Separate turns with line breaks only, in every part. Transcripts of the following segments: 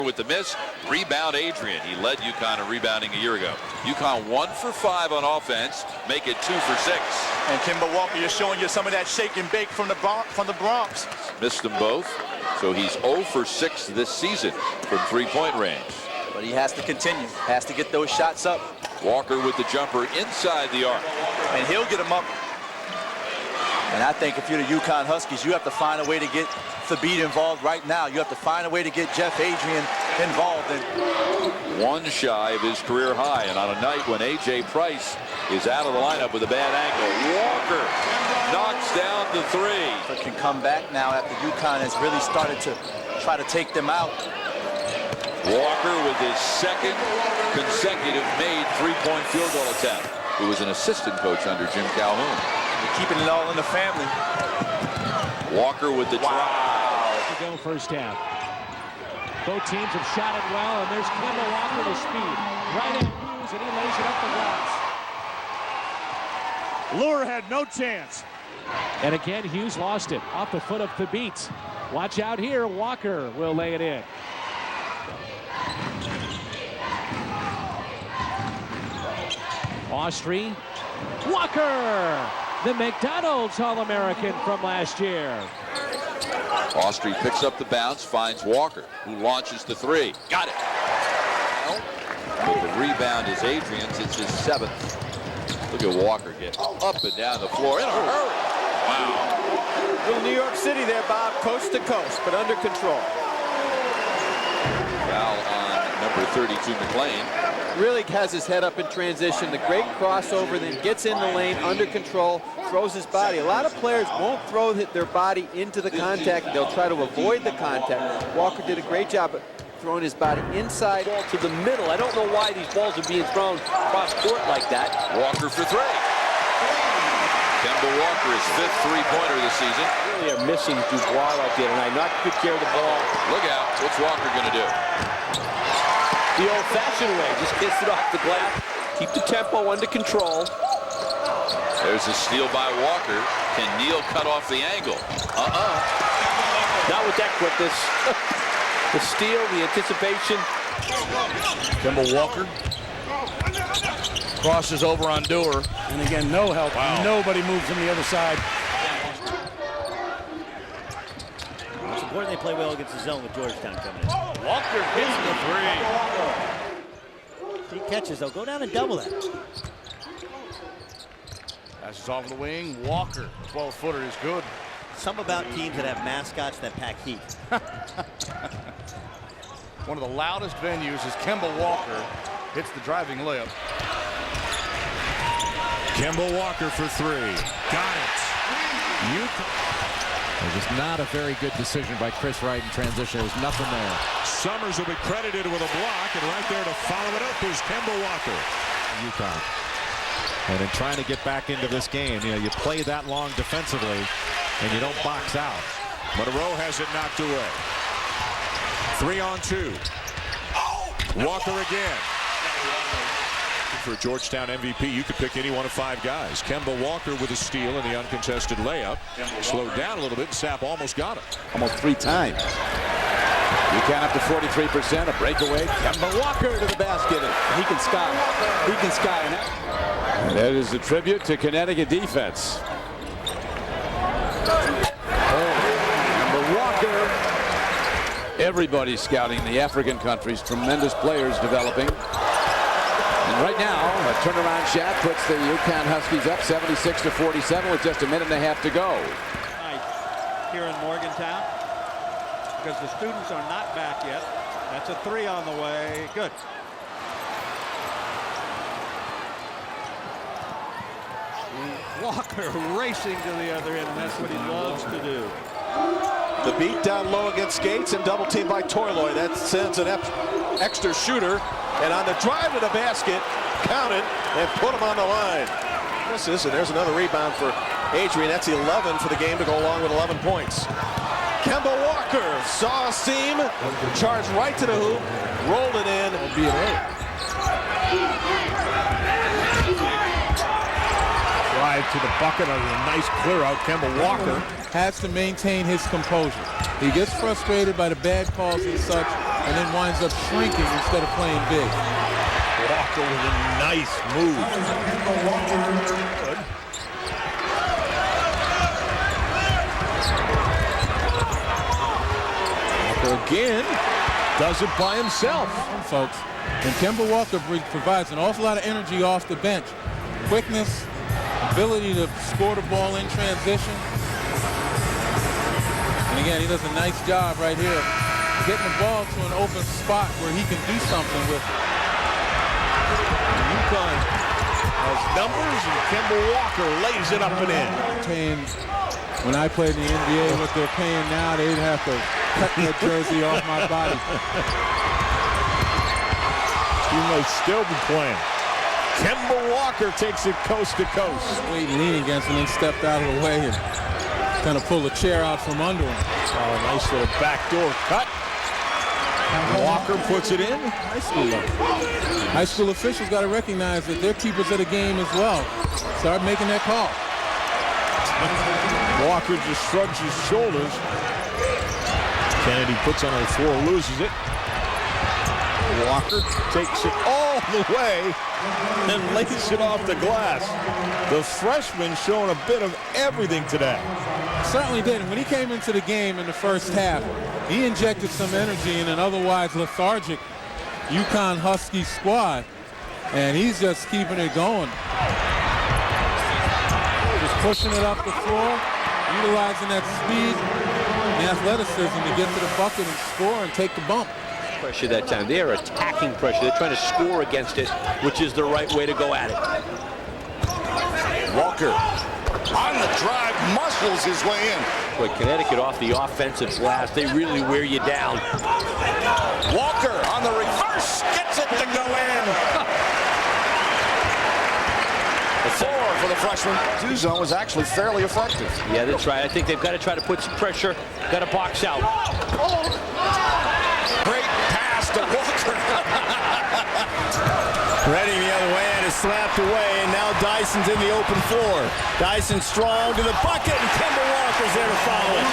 with the miss. Rebound Adrian. He led UConn in rebounding a year ago. UConn 1 for 5 on offense. Make it 2 for 6.
And Kemba Walker, you're showing you some of that shake and bake from the Bronx.
Missed them both. So he's 0 for 6 this season from three-point range.
But he has to continue. Has to get those shots up.
Walker with the jumper inside the arc.
And he'll get them up. And I think if you're the UConn Huskies, you have to find a way to get Thabit involved right now. You have to find a way to get Jeff Adrian involved.
One shy of his career high. And on a night when A.J. Price is out of the lineup with a bad ankle, Walker knocks down the 3.
But can come back now after UConn has really started to try to take them out.
Walker with his second consecutive made three-point field goal attempt. He was an assistant coach under Jim Calhoun.
They're keeping it all in the family.
Walker with the drive.
To go first half. Both teams have shot it well, and there's Kemba Walker to speed. Right at Hughes, and he lays it up the glass. Lure had no chance. And again, Hughes lost it off the foot of Thabit. Watch out here. Walker will lay it in. Austrie. Walker, the McDonald's All-American from last year.
Austrie picks up the bounce, finds Walker, who launches the 3. Got it. The rebound is Adrian's. It's his 7th. Look at Walker get up and down the floor in a hurry. Wow.
Little New York City there, Bob, coast to coast, but under control.
Foul on number 32, McLean.
Really has his head up in transition. The great crossover, then gets in the lane, under control, throws his body. A lot of players won't throw their body into the contact. They'll try to avoid the contact. Walker did a great job of throwing his body inside to the middle. I don't know why these balls are being thrown cross court like that.
Walker for 3. Kemba Walker, his 5th three-pointer this season.
Really are missing Dubois out there tonight. Not good care of the ball.
Look out. What's Walker going to do?
The old-fashioned way. Just kiss it off the glass. Keep the tempo under control.
There's a steal by Walker. Can Neal cut off the angle?
Not with that quickness. The steal, the anticipation.
Kemba Walker crosses over on Dewar. And again, no help. Wow. Nobody moves on the other side.
It's important they play well against the zone with Georgetown coming in.
Walker hits the 3.
3 catches, though. Go down and double that.
Passes off the wing. Walker, 12-footer is good.
Something about teams that have mascots that pack heat.
One of the loudest venues is Kemba Walker. Hits the driving layup.
Kemba Walker for 3. Got it.
It was not a very good decision by Chris Wright in transition. There was nothing there.
Summers will be credited with a block, and right there to follow it up is Kemba Walker.
UConn. And in trying to get back into this game, you play that long defensively, and you don't box out.
Monroe has it knocked away. 3-on-2. Walker again. For Georgetown MVP, you could pick any one of 5 guys. Kemba Walker with a steal in the uncontested layup. Slowed down a little bit, and Sapp almost got it.
Almost 3 times. UConn up to 43%, a breakaway. Kemba Walker to the basket.
He can sky. He can sky.
And that is a tribute to Connecticut defense. Kemba Walker. Everybody's scouting the African countries. Tremendous players developing. And right now, a turnaround shot puts the UConn Huskies up 76-47 with just a minute and a half to go.
Here in Morgantown, because the students are not back yet. That's a 3 on the way. Good. Walker racing to the other end, and that's what he loves to do.
The beat down low against Gates and double teamed by Torloy. That sends an extra shooter. And on the drive to the basket, count it and put him on the line. Misses, and there's another rebound for Adrian. That's 11 for the game to go along with 11 points. Kemba Walker saw a seam, charged right to the hoop, rolled it in.
Drive to the bucket on a nice clear out. Kemba Walker
has to maintain his composure. He gets frustrated by the bad calls and such. and then winds up shrinking instead of playing big.
Walker with a nice move.
Walker again does it by himself. Folks, and Kemba Walker provides an awful lot of energy off the bench. Quickness, ability to score the ball in transition. And again, he does a nice job right here getting the ball to an open spot where he can do something with it.
UConn has numbers, and Kemba Walker lays it up and in.
When I played in the NBA, what they're paying now, they'd have to cut that jersey off my body.
He may still be playing. Kemba Walker takes it coast to coast.
Wade leaned against him and stepped out of the way and kind of pulled a chair out from under him.
Oh, nice little backdoor cut. Walker puts it in.
High school officials got to recognize that they're keepers of the game as well. Start making that call.
Walker just shrugs his shoulders. Kennedy puts on the floor, loses it. Walker takes it all the way and lays it off the glass. The freshman showing a bit of everything today.
Certainly did. And when he came into the game in the first half, he injected some energy in an otherwise lethargic UConn Husky squad. And he's just keeping it going. Just pushing it up the floor, utilizing that speed and athleticism to get to the bucket and score and take the bump.
Pressure that time. They're attacking pressure. They're trying to score against it, which is the right way to go at it.
Walker on the drive, muscles his way in.
But Connecticut off the offensive glass, they really wear you down.
Walker on the reverse, gets it to go in. The floor for the freshman. Two zone was actually fairly effective.
Yeah, that's right. I think they've got to try to put some pressure, got to box out.
Great pass to Walker.
Ready the other way and is slapped away, and now Dyson's in the open floor. Dyson strong to the bucket, and Kemba Walker's there to foul it.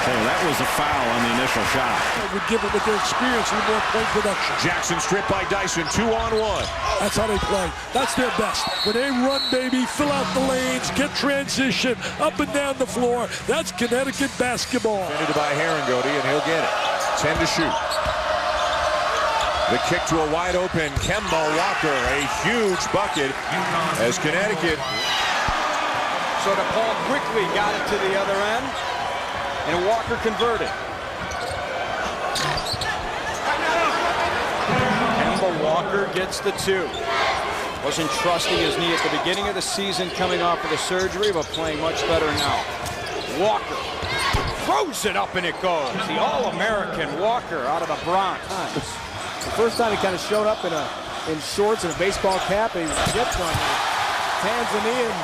Oh, that was a foul on the initial shot.
Would give it with their experience and more point production.
Jackson stripped by Dyson, 2-on-1.
That's how they play. That's their best. When they run, baby, fill out the lanes, get transition, up and down the floor. That's Connecticut basketball.
Defended by Herringody, and he'll get it. 10 to shoot. The kick to a wide open Kemba Walker, a huge bucket as Connecticut.
So DePaul quickly got it to the other end, and Walker converted. Kemba Walker gets the two. Wasn't trusting his knee at the beginning of the season, coming off of the surgery, but playing much better now. Walker throws it up and it goes. The All-American Walker out of the Bronx.
The first time he kind of showed up in shorts and a baseball cap, and he was dipped on the Tanzanian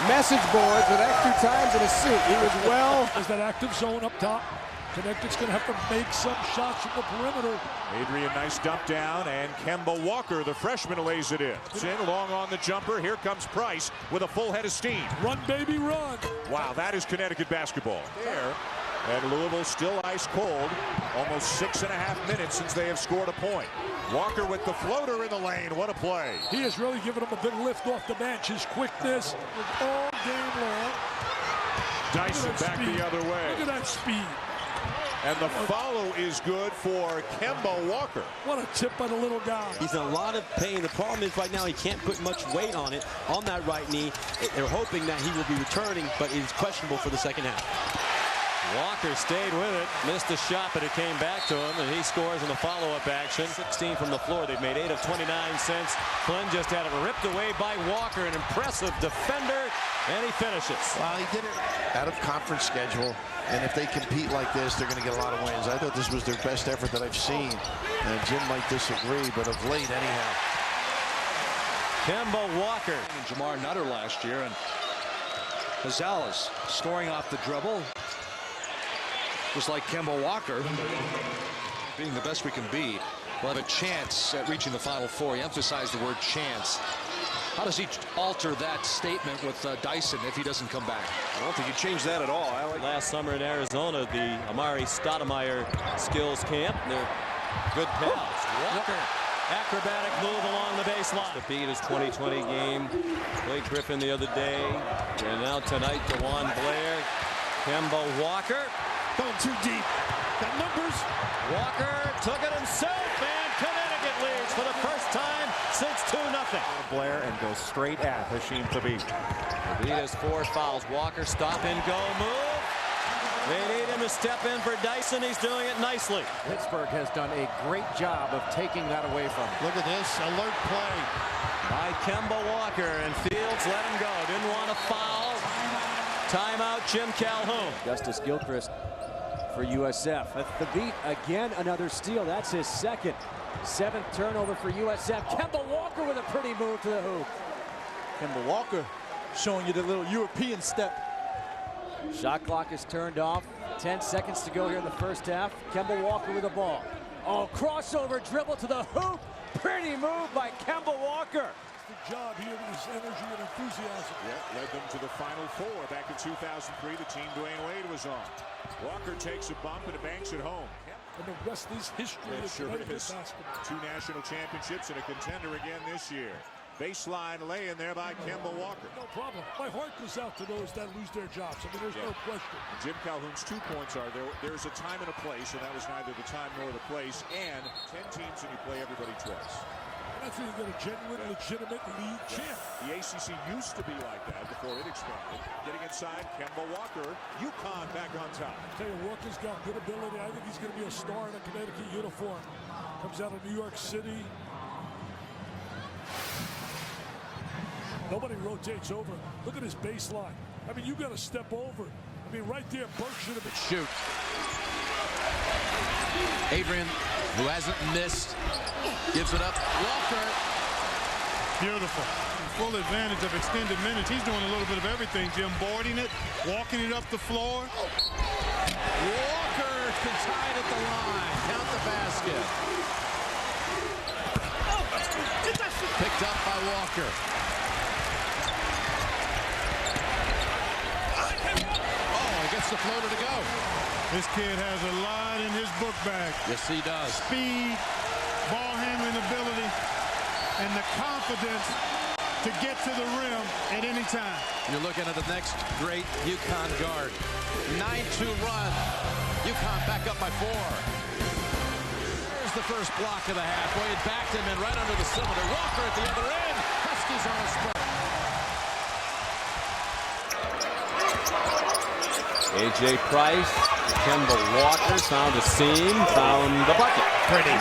message boards with extra times in a suit. He was well.
There's that active zone up top. Connecticut's going to have to make some shots from the perimeter.
Adrian, nice dump down, and Kemba Walker, the freshman, lays it in. It's in, long on the jumper. Here comes Price with a full head of steam.
Run, baby, run.
Wow, that is Connecticut basketball. There. And Louisville still ice cold. Almost 6.5 minutes since they have scored a point. Walker with the floater in the lane. What a play.
He has really given him a big lift off the bench. His quickness all game long.
Dyson back the other way.
Look at that speed.
And the follow is good for Kemba Walker.
What a tip by the little guy.
He's in a lot of pain. The problem is right now he can't put much weight on it, on that right knee. They're hoping that he will be returning, but he's questionable for the second half.
Walker stayed with it, missed a shot, but it came back to him, and he scores in the follow-up action. 16 from the floor. They've made 8 of 29 since. Flynn just had it ripped away by Walker, an impressive defender, and he finishes.
Well, he did it out of conference schedule, and if they compete like this, they're going to get a lot of wins. I thought this was their best effort that I've seen, and Jim might disagree, but of late, anyhow.
Kemba Walker.
And Jamar Nutter last year, and Gonzalez scoring off the dribble. Just like Kemba Walker, being the best we can be, we'll have a chance at reaching the Final Four. He emphasized the word chance. How does he alter that statement with Dyson if he doesn't come back?
I don't think he changed that at all.
Last summer in Arizona, the Amari Stoudemire skills camp. They're Good pass. Walker, acrobatic move along the baseline. The beat is 2020 game. Blake Griffin the other day. And now tonight, DeJuan Blair. Kemba Walker.
Going too deep. Got numbers.
Walker took it himself, and Connecticut leads for the first time since 2-0.
Blair and goes straight at Hasheem Thabeet.
Thabeet has 4 fouls. Walker stop and go move. They need him to step in for Dyson. He's doing it nicely.
Pittsburgh has done a great job of taking that away from him.
Look at this alert play
By Kemba Walker, and Fields let him go. Didn't want to foul. Timeout, Jim Calhoun.
Justice Gilchrist for USF. Thabeet again, another steal. That's his second. 7th turnover for USF. Kemba Walker with a pretty move to the hoop.
Kemba Walker showing you the little European step.
Shot clock is turned off. 10 seconds to go here in the first half. Kemba Walker with the ball. Oh, crossover dribble to the hoop. Pretty move by Kemba Walker.
The job here with his energy and enthusiasm.
Yeah, led them to the Final Four back in 2003. The team Dwayne Wade was on. Walker takes a bump and banks it home.
And the rest is history of Connecticut basketball.
2 national championships and a contender again this year. Baseline lay in there by Kemba Walker.
No problem. My heart goes out to those that lose their jobs. I mean, there's no question.
And Jim Calhoun's 2 points are there's a time and a place, and that was neither the time nor the place. And 10 teams and you play everybody twice.
And that's when you get a genuine, legitimate league champ.
The ACC used to be like that before it expanded. Getting inside, Kemba Walker, UConn back on top.
I tell you, Walker's got good ability. I think he's going to be a star in a Connecticut uniform. Comes out of New York City. Nobody rotates over. Look at his baseline. I mean, you got to step over. I mean, right there, Burke should have been.
Shoot. Adrian, who hasn't missed, gives it up. Walker.
Beautiful. Full advantage of extended minutes. He's doing a little bit of everything, Jim. Boarding it, walking it up the floor.
Walker tied at the line. Count the basket. Picked up by Walker. Gets the floater to go.
This kid has a lot in his book bag.
Yes, he does.
Speed, ball handling ability, and the confidence to get to the rim at any time.
You're looking at the next great UConn guard. 9-2 run. UConn back up by 4. Here's the first block of the half. Wade backed him in right under the cylinder. Walker at the other end. Huskies on a sprint.
A.J. Price, Kemba Walker found a seam, found the bucket. Pretty.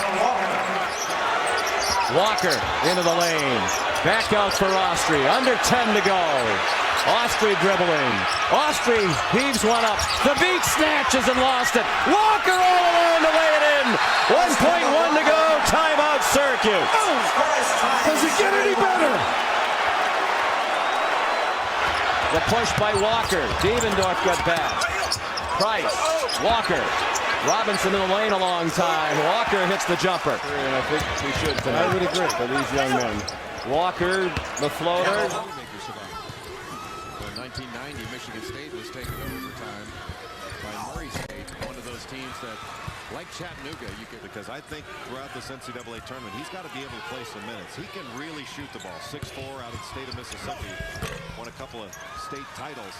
Walker into the lane. Back out for Austri. Under 10 to go. Austri dribbling. Austri heaves one up. Thabeet snatches and lost it. Walker all alone to lay it in. 1.1 to go. Timeout Syracuse.
Does it get any better?
The push by Walker. Devendorf got back. Price. Walker. Robinson in the lane a long time. Walker hits the jumper. And I think we should tonight. I would agree for these young men. Walker, the floater.
In 1990, Michigan State was taken overtime by Murray State, one of those teams that, like Chattanooga, you could, because I think throughout this NCAA tournament, he's got to be able to play some minutes. He can really shoot the ball. 6'4" out of the state of Mississippi. Won a couple of state titles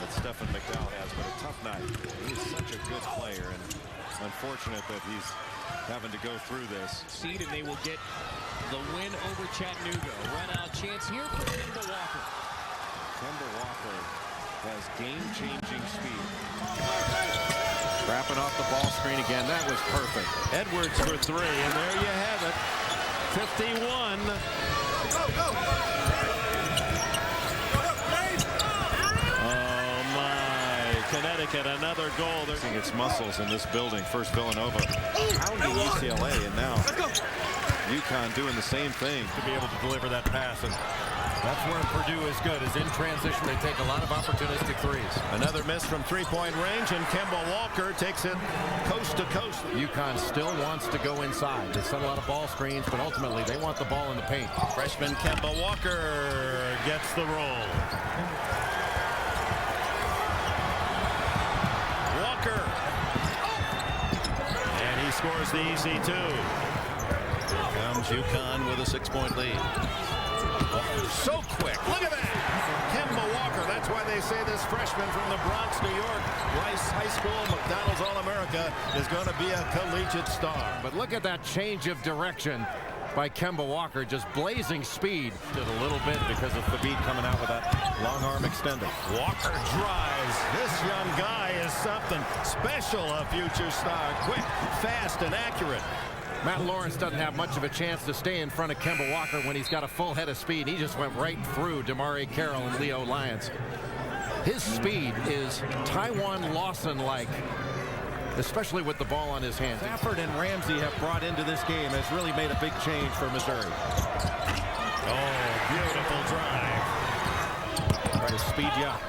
that Stephen McDowell has, but a tough night. He's such a good player, and unfortunate that he's having to go through this.
Seed, and they will get the win over Chattanooga. Run-out chance here for Kemba Walker.
Kemba Walker has game-changing speed.
Trapping off the ball screen again. That was perfect.
Edwards for 3, and there you have it. 51. Oh, my. Connecticut, another goal.
They're seeing its muscles in this building. First Villanova pounding UCLA, and now UConn doing the same thing.
To be able to deliver that pass, and that's where Purdue is good, is in transition. They take a lot of opportunistic threes.
Another miss from three-point range, and Kemba Walker takes it coast to coast.
UConn still wants to go inside. They set a lot of ball screens, but ultimately they want the ball in the paint.
Freshman Kemba Walker gets the roll. Walker. And he
scores the easy 2. Comes UConn with a 6-point lead. Oh, so quick. Look at that. Kemba Walker. That's why they say this freshman from the Bronx, New York, Rice High School, McDonald's All-America, is going to be a collegiate star.
But look at that change of direction by Kemba Walker, just blazing speed. Did a little bit because of Thabit coming out with that long arm extender.
Walker drives. This young guy is something special, a future star. Quick, fast, and accurate.
Matt Lawrence doesn't have much of a chance to stay in front of Kemba Walker when he's got a full head of speed. He just went right through Damari Carroll and Leo Lyons. His speed is Taiwan Lawson-like, especially with the ball on his hands. Stafford and Ramsey have brought into this game, has really made a big change for Missouri.
Oh, beautiful drive.
Try to speed you up.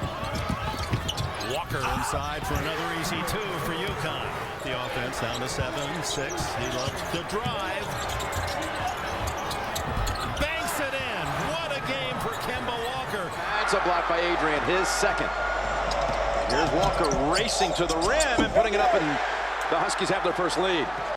Walker inside for another easy 2 for UConn. The offense down to 7-6. He loves the drive. Banks it in. What a game for Kemba Walker.
That's a block by Adrian, his second. Here's Walker racing to the rim and putting it up, and the Huskies have their first lead.